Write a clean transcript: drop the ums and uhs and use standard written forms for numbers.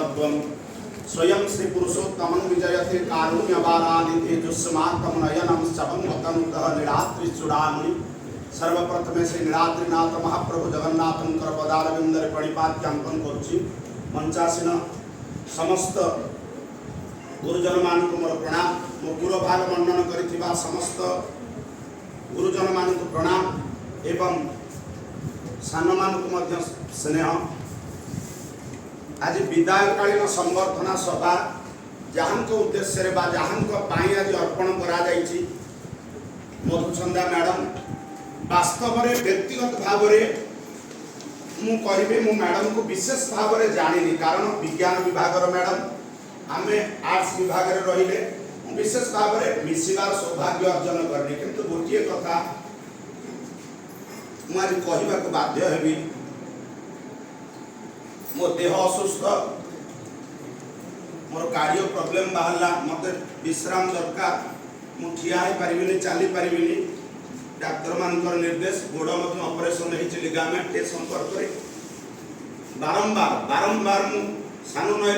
तत्त्वं स्वयं श्री पुरुषोत्तमं विजयते कारुण्यवारानिधे दुष्मात्म नयनम शवं वतनुतः नीलाद्रि चूड़ामणि। सर्वप्रथमे श्री नीलाद्रिनाथ महाप्रभु जगन्नाथंकर पदारविंदरे प्रणिपात्यांकन करुछि। मंचासीन समस्त गुरुजन मानक मोर प्रणाम। मो गुरु भाग मंडन करिथिबा समस्त गुरुजन मानक प्रणाम एवं सान मानक मध्य स्नेह। आज विदायकालीन संबर्धना सभा जहां उद्देश्य रे बा जहां पाई आज अर्पण करा जायछि मधुचंदा मैडम वास्तव में व्यक्तिगत भाव मु कहिबे मु मैडम को विशेष भाव में जानिनी कारण विज्ञान विभाग मैडम आमे आर्ट्स विभाग रे रहिले विशेष भाव में मिसिबार सौभाग्य अर्जन करनी किंतु गोटे कथा मु आज कहबा को बाध्य हेबी मो देह असुस्थ मोर कार्डियो प्रॉब्लम बाहरला मते विश्राम दरकार मु ठिया हे परिबिनी चली परिबिनी डॉक्टर मानकर निर्देश गोड़ मध्य ऑपरेशन हेछि लिगामेंट ए संपर्क रे बारंबार मु सानु नय